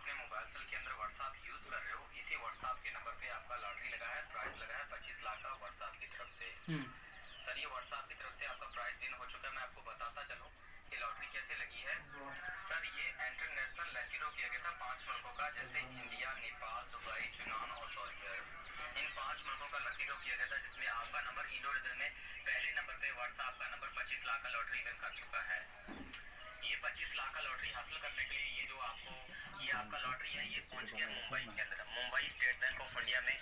अपने mobile cell के अंदर व्हाट्सएप यूज कर रहे हो, इसी व्हाट्सएप के नंबर पे आपका लॉटरी लगा है, प्राइस लगा है 25 लाख का व्हाट्सएप की तरफ से। सर ये व्हाट्सएप की तरफ से आपका प्राइस दिन हो चुका है। मैं आपको बताता चलूं कि लॉटरी कैसे लगी है। सर ये इंटरनेशनल लकी ड्रॉ किया गया था 5 मुल्कों का, जैसे इंडिया, नेपाल, दुबई, यूनान और सऊदी अरब। इन 5 मुल्कों का लकी ड्रॉ किया गया था, जिसमें आपका नंबर इंडो रीजन में पहले नंबर पे व्हाट्सएप का नंबर 25 लाख का लॉटरी विन कर चुका है। ये 25 लाख का लॉटरी हासिल करने के लिए ये आपका लॉटरी है, ये पहुंच गया मुंबई के अंदर, Mumbai state bank of India में।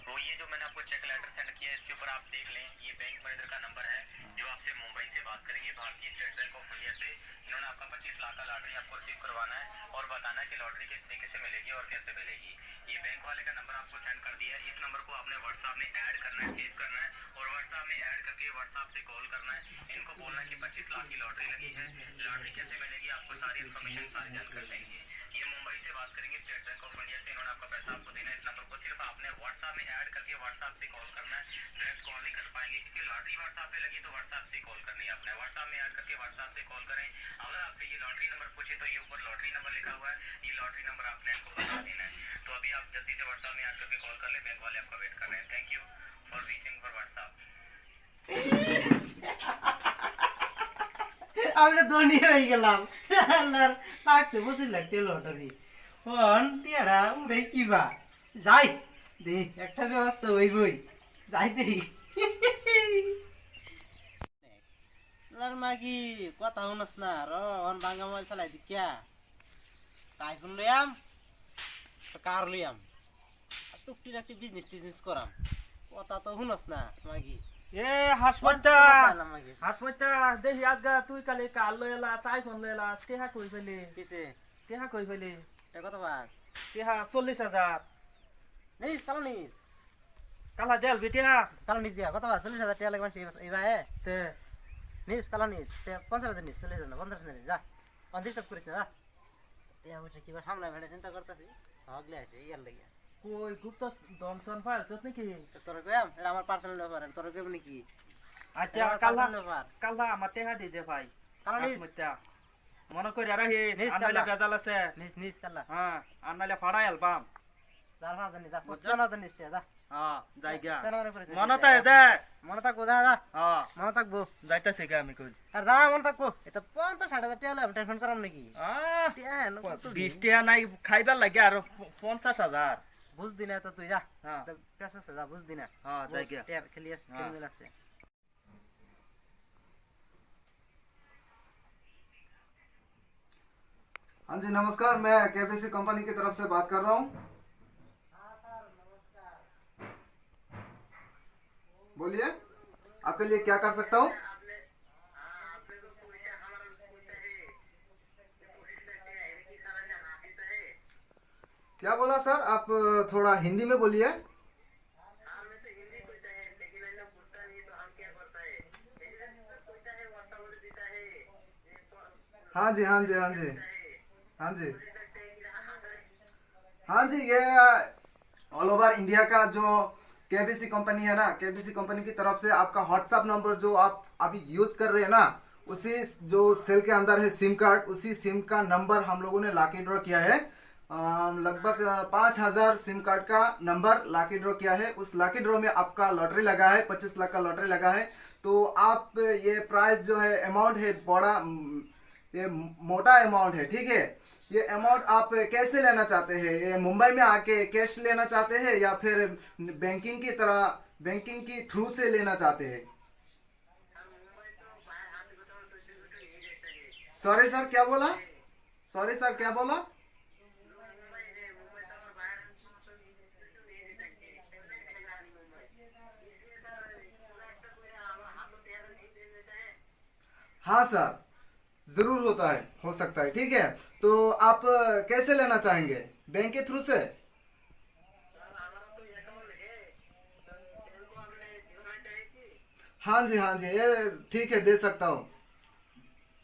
वो ये जो मैंने आपको चेक लेटर सेंड किया है, इसके ऊपर आप देख लें, ये बैंक मैनेजर का नंबर है जो आपसे मुंबई से बात करेंगे, भारतीय स्टेट बैंक ऑफ इंडिया से। इन्होंने आपका 25 लाख का लॉटरी आपको रिसीव करवाना है और बताना है कि लॉटरी किस तरीके से मिलेगी और कैसे मिलेगी। ये बैंक वाले का नंबर आपको सेंड कर दिया है, इस नंबर को आपने व्हाट्सएप में ऐड करना है, सेव करना है और व्हाट्सएप में ऐड करके व्हाट्सएप से कॉल करना है। इनको बोलना है कि 25 लाख की लॉटरी लगी है, लॉटरी कैसे मिलेगी, आपको सारी इन्फॉर्मेशन सारी जानकारी देंगे। ये मुंबई से बात करेंगे, स्टेट बैंक ऑफ इंडिया से। इन्होंने आपका पैसा आपको देना है, इस नंबर को सिर्फ आपने व्हाट्सएप में ऐड करके व्हाट्सएप से कॉल करना है। डायरेक्ट कॉल नहीं कर पाएंगे क्योंकि लॉटरी व्हाट्सएप पे लगी, तो व्हाट्सएप से कॉल करनी है आपने। व्हाट्सएप में ऐड करके व्हाट्सएप से कॉल करें। अगर आपसे ये लॉटरी नंबर पूछे तो ये ऊपर लॉटरी नंबर लिखा हुआ है, ये लॉटरी नंबर आपने इनको बता देना है। तो अभी आप जल्दी से व्हाट्सएप में ऐड करके कॉल कर ले, बैंक वाले आपका वेट कर रहे हैं। Thank you for reaching for WhatsApp. আমরা ধনী হয়ে গেলাম আল্লাহর লাগছে বুঝলি লটারি ফোন টিয়ারা উড়ে কিবা যাই দে একটা ব্যবস্থা হইবই যাই দেখি আল্লাহর মাগি কথা শুনস না র অন ভাঙা মোবাইল চালাই দি কিয়া আইফোন লইয়াম কার লইয়াম টুকটি টাকটি বিজনেস করাম কথা তো শুনস না মাগি এ হাসমতা হাসমতা দেখি আজগা তুই কালি কাল লইলা তাই ফোন লইলা তেহা কই ফেলি কিসে তেহা কই ফেলি এ কত বার তেহা 40,000 নিস কালো নিস কালা জেল বিটিয়া কালো নিস দিয়া কত বার 40,000 টাকা লাগবে এই ভাই তে নিস কালো নিস 50,000 নিস 40,000 না 50,000 নিস যা ডিস্টার্ব করিস না যা এ হচ্ছে কি সামনে ভেড়ে চিন্তা করতেছি হগলে আছে ইয়ার লাগিয়া কই গুপ্ত দমসন ফাইল চত নাকি তোর কইম এটা আমার পার্সোনাল ব্যাপার তোর কইব নাকি আচ্ছা কালা কালা আমার তেহা দি দে ভাই কালো নিস হাসমতা মনে করি রাহি আনলে বেজাল আছে নিস কালা হ্যাঁ আনলে ফাড়াই অ্যালবাম যার ভাজ নিস যা 50,000 নিস যা হ্যাঁ যাই গা মনে মনতা দে মনে থাকবো যা যা হ্যাঁ মনে থাকবো যাইতাছে গা আমি কই আর যা মনে থাকবো এটা 50-60,000 টাকা লাগবে টেনশন করাম নাকি 20 টাকা নাই খাইবার লাগে আর 50,000 বুঝ দিনা তো তুই যা হ্যাঁ পেছে যা বুঝ দিনা হ্যাঁ যাই গা টের খেলিয়ে খেলবে লাগছে हाँ जी नमस्कार, मैं केबीसी कंपनी की तरफ से बात कर रहा हूँ। बोलिए, आपके लिए क्या कर सकता हूँ? क्या बोला सर? आप थोड़ा हिंदी में बोलिए। हाँ जी हाँ जी हाँ जी हाँ जी हाँ जी, ये ऑल ओवर इंडिया का जो केबीसी कंपनी है ना, केबीसी कंपनी की तरफ से आपका व्हाट्सएप नंबर जो आप अभी यूज कर रहे हैं ना, उसी जो सेल के अंदर है सिम कार्ड, उसी सिम का नंबर हम लोगों ने लाकी ड्रॉ किया है। लगभग 5,000 सिम कार्ड का नंबर लाकी ड्रॉ किया है। उस लाकी ड्रॉ में आपका लॉटरी लगा है, 25 लाख का लॉटरी लगा है। तो आप ये प्राइस जो है अमाउंट है बड़ा, ये मोटा अमाउंट है, ठीक है। ये अमाउंट आप कैसे लेना चाहते हैं? ये मुंबई में आके कैश लेना चाहते हैं या फिर बैंकिंग की तरह, बैंकिंग की थ्रू से लेना चाहते हैं? सॉरी सर क्या बोला? सॉरी सर क्या बोला? हाँ सर, जरूर होता है, हो सकता है, ठीक है। तो आप कैसे लेना चाहेंगे? बैंक के थ्रू से? हाँ जी हाँ जी, ये ठीक है, दे सकता हूँ।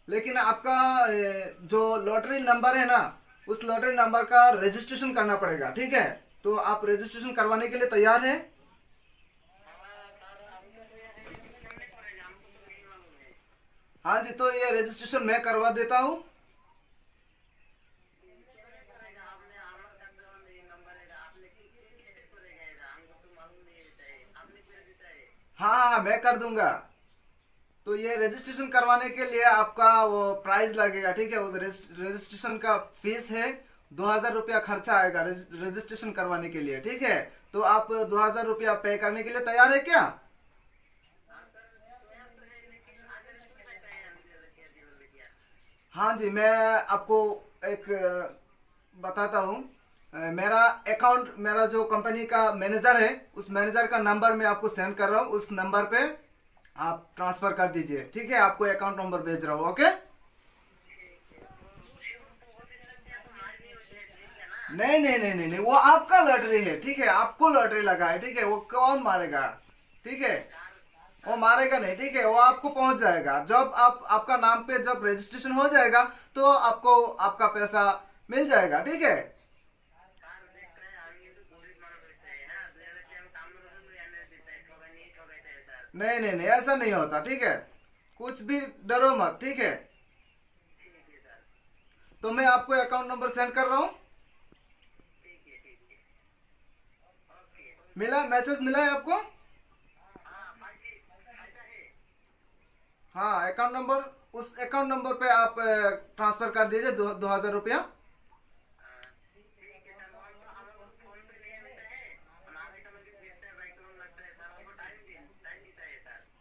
लेकिन आपका जो लॉटरी नंबर है ना, उस लॉटरी नंबर का रजिस्ट्रेशन करना पड़ेगा, ठीक है। तो आप रजिस्ट्रेशन करवाने के लिए तैयार हैं? हाँ जी, तो ये रजिस्ट्रेशन मैं करवा देता हूँ। हाँ हाँ मैं कर दूंगा। तो ये रजिस्ट्रेशन करवाने के लिए आपका वो प्राइस लगेगा, ठीक है। वो रजिस्ट्रेशन का फीस है 2000 रुपया खर्चा आएगा रजिस्ट्रेशन करवाने के लिए, ठीक है। तो आप 2000 रुपया पे करने के लिए तैयार है क्या? हाँ जी, मैं आपको एक बताता हूँ। मेरा अकाउंट, मेरा जो कंपनी का मैनेजर है, उस मैनेजर का नंबर मैं आपको सेंड कर रहा हूँ। उस नंबर पे आप ट्रांसफर कर दीजिए, ठीक है। आपको अकाउंट नंबर भेज रहा हूँ, ओके। नहीं नहीं नहीं नहीं नहीं, वो आपका लॉटरी है, ठीक है। आपको लॉटरी लगा है, ठीक है। वो कौन मारेगा, ठीक है। वो मारेगा नहीं, ठीक है। वो आपको पहुंच जाएगा जब आप, आपका नाम पे जब रजिस्ट्रेशन हो जाएगा तो आपको आपका पैसा मिल जाएगा, ठीक है। नहीं नहीं नहीं, ऐसा नहीं होता, ठीक है। कुछ भी डरो मत, ठीक है। तो मैं आपको अकाउंट नंबर सेंड कर रहा हूँ। मिला, मैसेज मिला है आपको? हाँ, अकाउंट नंबर, उस अकाउंट नंबर पे आप ट्रांसफर कर दीजिए 2000 रुपया।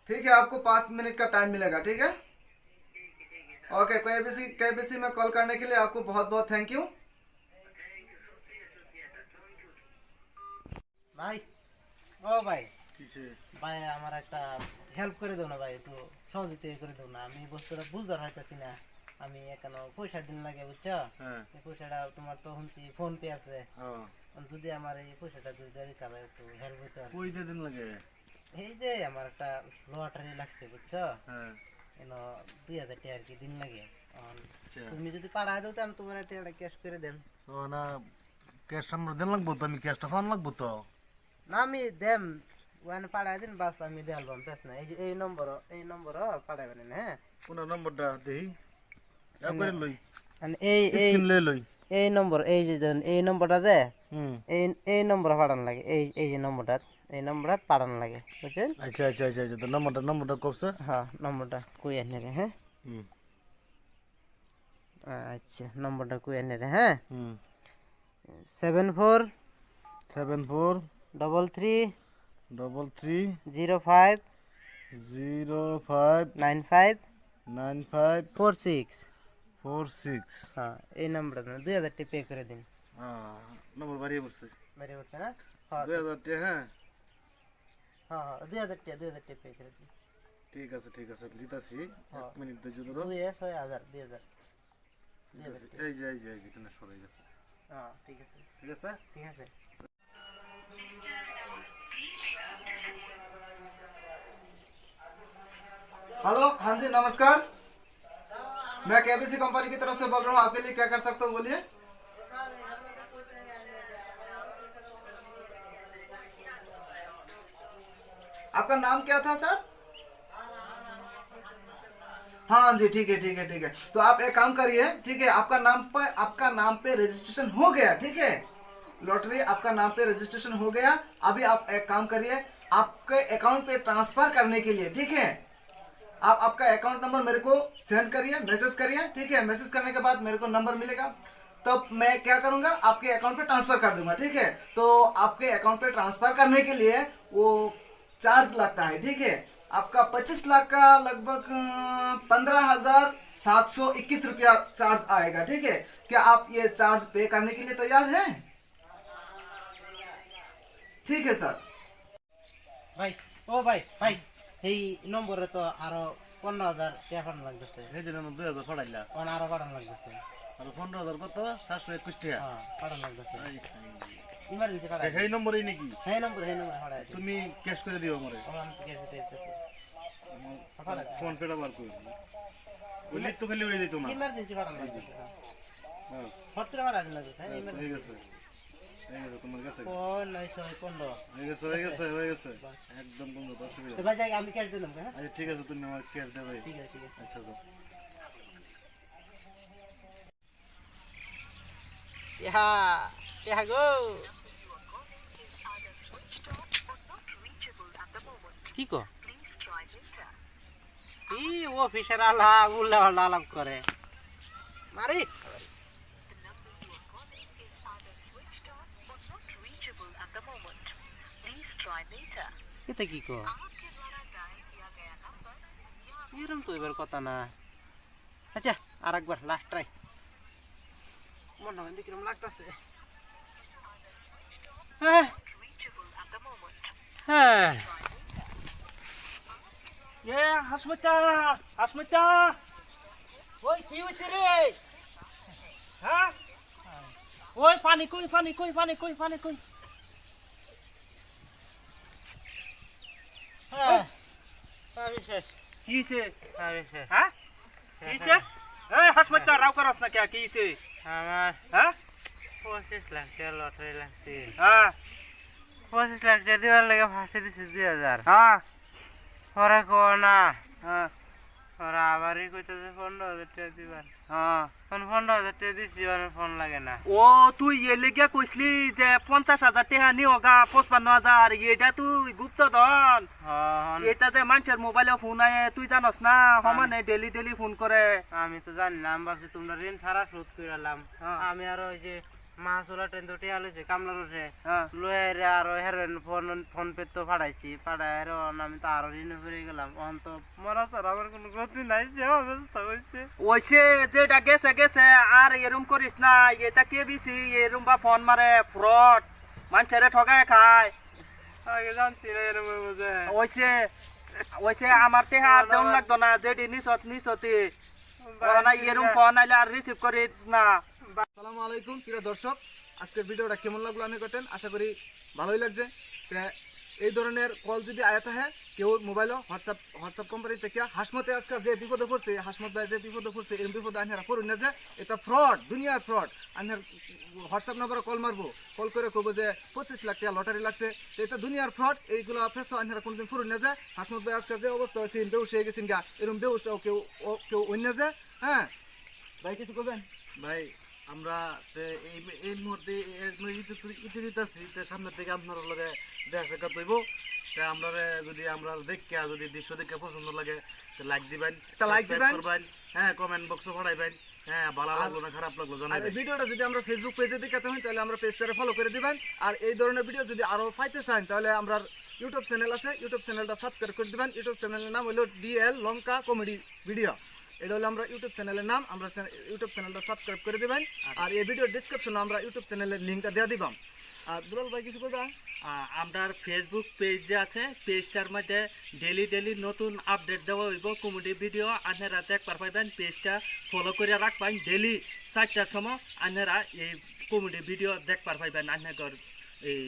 ठीक है, आपको 5 मिनट का टाइम मिलेगा, ठीक है। ओके, केबीसी में कॉल करने के लिए आपको बहुत बहुत थैंक यू ভাই। ও ভাই, ভাই আমার একটা হেল্প করে দাও না ভাই, একটু সহযোগিতা করে দাও না। আমি বস্তুটা বুঝতে পারতেছি না। আমি এখানে পয়সা দিন লাগে, বুঝছো? এই পয়সাটা তোমার তো শুনছি ফোন পে আছে। যদি আমার এই পয়সাটা যদি দিতে পারো একটু হেল্প হইতো। কই দিন লাগে? এই যে আমার একটা লটারি লাগছে, বুঝছো? এনো 2000 টাকা আর কি দিন লাগে। তুমি যদি পাঠায় দাও তো আমি তোমার টাকাটা ক্যাশ করে দেন। তো না, ক্যাশ আমরা দেন লাগবো তো, আমি ক্যাশটা ফান লাগবো তো। না আমি দেম, ওখানে পাঠায় দিন, বাস আমি দিয়ে আলবাম, বেশ না। এই যে এই নম্বর পাঠাবেন, হ্যাঁ। কোন নম্বরটা দেই? একবারে লই, এই এই স্ক্রিন লই লই। এই নম্বর, এই যে দেন এই নম্বরটা দে, এই নম্বর পাঠান লাগে। এই যে নম্বরটা পাঠান লাগে, বুঝছেন? আচ্ছা আচ্ছা আচ্ছা আচ্ছা, তো নম্বরটা কবছে? হ্যাঁ, নম্বরটা কই এনে রে, হ্যাঁ। আচ্ছা, নম্বরটা কই এনে রে, হ্যাঁ। 74 33 05 95 46। হ্যাঁ, এই নম্বরটা 2000 টাকা পে করে দিন। নম্বর বাড়িয়ে বসছে, মেরে উঠছে না? হ্যাঁ 2000 টাকা। হ্যাঁ হ্যাঁ হ্যাঁ, 2000 টাকা পে করে দিন। ঠিক আছে দিতাছি, হ্যাঁ। 1 মিনিট ধরে জুড়ো। 2000 2000। এই যে এখানে সরে গেছে। হ্যাঁ, ঠিক আছে। ঠিক আছে। हेलो, हाँ जी नमस्कार। मैं केबीसी कंपनी की तरफ से बोल रहा हूँ। आपके लिए क्या कर सकता हूँ, बोलिए। आपका नाम क्या था सर? हाँ जी, ठीक है। तो आप एक काम करिए, ठीक है। आपका नाम पे रजिस्ट्रेशन हो गया, ठीक है। लॉटरी आपका नाम पे रजिस्ट्रेशन हो गया। अभी आप एक काम करिए, आपके अकाउंट पे ट्रांसफर करने के लिए, ठीक है, आप आपका अकाउंट नंबर मेरे को सेंड करिए, मैसेज करिए, ठीक है। मैसेज करने के बाद मेरे को नंबर मिलेगा, तब मैं क्या करूंगा, आपके अकाउंट पे ट्रांसफर कर दूंगा, ठीक है। तो आपके अकाउंट पे ट्रांसफर करने के लिए वो चार्ज लगता है, ठीक है। आपका 25 लाख का लगभग 15,721 रुपया चार्ज आएगा, ठीक है। क्या आप ये चार्ज पे करने के लिए तैयार हैं? ठीक है सर। ভাই, ও ভাই, এই নম্বরে তো আরো 15,000 টাকা পাঠানো লাগতেছে। এই যে 2000 পড়াইলা, আরো পাঠানো লাগতেছে। আর 15,000 কত? 721 টাকা। হ্যাঁ, পাঠানো লাগতেছে। ইমার্জেন্সি পাঠাই। এই নম্বরই নাকি? এই নম্বর পাঠাই দিন। তুমি ক্যাশ করে দিও আমারে। আমি ক্যাশ দিতেছি। ফোন পেটা বার করি, বলি তো খালি হয়ে যেত না। ইমার্জেন্সি পাঠানো লাগতেছে। বাস ফট করে পাঠাই দিন লাগতেছে। হ্যাঁ, হয়ে ইমার্জেন্সি। গেছে তোমার কাছে। 915। হয়ে গেছে একদম কোনো অসুবিধা তো ভাই যাই, আমি ক্যাশ দিলাম, হ্যাঁ। আচ্ছা ঠিক আছে, তুমি আমার ক্যাশ দেবে। ঠিক আছে। আচ্ছা তো গো। কি কো ই অফিসের আলা উল্লা পাল্টা আলাপ করে মারি এটা কি কো এরম তো এবার কথা না আচ্ছা আর একবার লাস্ট ট্রাই মনে হয় কিরম লাগতেছে হ্যাঁ হ্যাঁ এ হাসমতা হাসমতা ওই কি হইছে রে হ্যাঁ ওই পানি কই পানি কই পানি কই পানি কই হ্যাঁ আমি শেষ কি হইছে আমি শেষ হ্যাঁ কি হইছে এই হাসমতা রাও করস না কি হইছে আমার হ্যাঁ 25 লাখ টাকা লটারি লাগছে হ্যাঁ 25 লাখ টাকা দেওয়ার লাগে ফার্স্টে দিছি 2000 হ্যাঁ পরে কো না হ্যাঁ ওরা আবারই কইতেছে 15,000 টাকা দিবার হ্যাঁ 15,000 টাকা দিছি ওর ফোন লাগে না ও তুই এলেগিয়া কইসলি যে 50,000 টাকা নিওগা 55,000 এটা তুই গুপ্তধন হ্যাঁ এটা যে মানুষের মোবাইলে ফোন আয়ে তুই জানস না সমানে ডেলি ফোন করে আমি তো জানি না আমি ভাবছি তোমরা ঋণ ছাড়া শোধ কইরালাম হ্যাঁ। আমি আর ওই যে মাছ ওলা ট্রেন তো টিয়া লইছে কামলার উঠে হ্যাঁ লয়ে আর হেরোইন ফোন পে তো পাঠাইছি পাঠাই আমি তো আরো ঋণে পড়ে গেলাম অন তো মরা ছাড়া আমার কোনো গতি নাই যে অবস্থা হয়েছে ওইছে যেটা গেছে গেছে আর এরম করিস না এটা কে বিসি এরম বা ফোন মারে ফ্রড মানুষের ঠগায় খায় আগে জানছি না এরকম বুঝে ওইছে ওইছে আমার টেহা আর দেউন লাগতো না যেটি নিছতি না এরম ফোন আইলে আর রিসিভ করিস না আসসালামু আলাইকুম প্রিয় দর্শক আজকের ভিডিওটা কেমন লাগলো আমি কটেন আশা করি ভালোই লাগছে এই ধরনের কল যদি আয়া থাকে কেউ মোবাইল হোয়াটসঅ্যাপ কোম্পানি থেকে হাসমতে আজকে যে বিপদে পড়ছে হাসমত ভাই যে বিপদে পড়ছে এরকম বিপদে আনহারা পড়ুন না যে এটা ফ্রড দুনিয়ার ফ্রড আনহার হোয়াটসঅ্যাপ নাম্বারে কল মারবো কল করে কবো যে 25 লাখ টাকা লটারি লাগছে তো এটা দুনিয়ার ফ্রড এইগুলো ফেসো আনহারা কোনোদিন পড়ুন না যে হাসমত ভাই আজকে যে অবস্থা হয়েছে বেউস হয়ে গেছেন গা এরকম বেউস কেউ অন্য যে হ্যাঁ ভাই কিছু করবেন ভাই আমরা এই মুহূর্তে ইতি দিতেছি সামনের থেকে আপনার লগে দেখা সাক্ষাৎ হইব আমরা যদি আমরা দেখে যদি দৃশ্য দেখে পছন্দ লাগে লাইক দিবেন একটা like দিবেন। করবেন হ্যাঁ কমেন্ট বক্সে পড়াইবেন হ্যাঁ ভালো লাগলো না খারাপ লাগলো আর জানাবেন এই ভিডিওটা যদি আমরা ফেসবুক পেজে দেখাতে হয় তাহলে আমরা পেজটারে ফলো করে দিবেন আর এই ধরনের ভিডিও যদি আরো পাইতে চান তাহলে আমরা ইউটিউব চ্যানেল আছে ইউটিউব চ্যানেলটা সাবস্ক্রাইব করে দিবেন ইউটিউব চ্যানেলের নাম হলো ডিএল লঙ্কা কমেডি ভিডিও এটা হলো আমরা ইউটিউব চ্যানেলের নাম আমরা ইউটিউব চ্যানেলটা সাবস্ক্রাইব করে দিবেন আর এই ভিডিওর ডেসক্রিপশনে আমরা ইউটিউব চ্যানেলের লিংকটা দিয়ে দিবাম আর দুলাল ভাই কিছু কইবা আমরা ফেসবুক পেজ যে আছে পেজটার মধ্যে ডেলি নতুন আপডেট দেওয়া হইব কমেডি ভিডিও আপনারা দেখবার পাইবেন পেজটা ফলো করে রাখবেন ডেলি 4টার সময় আপনারা এই কমেডি ভিডিও দেখবার পাইবেন আপনাদের এই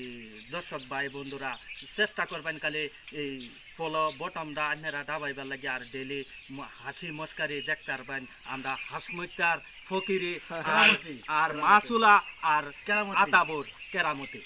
দর্শক ভাই বন্ধুরা চেষ্টা করবেন খালি এই ফলো বটমটা আপনারা দাবাইবার লাগে আর ডেলি হাসি মস্কারি দেখতে পারবেন আমরা হাসমতার ফকিরি আর মাসুলা আর কেরামতি। আতাবর কেরামতি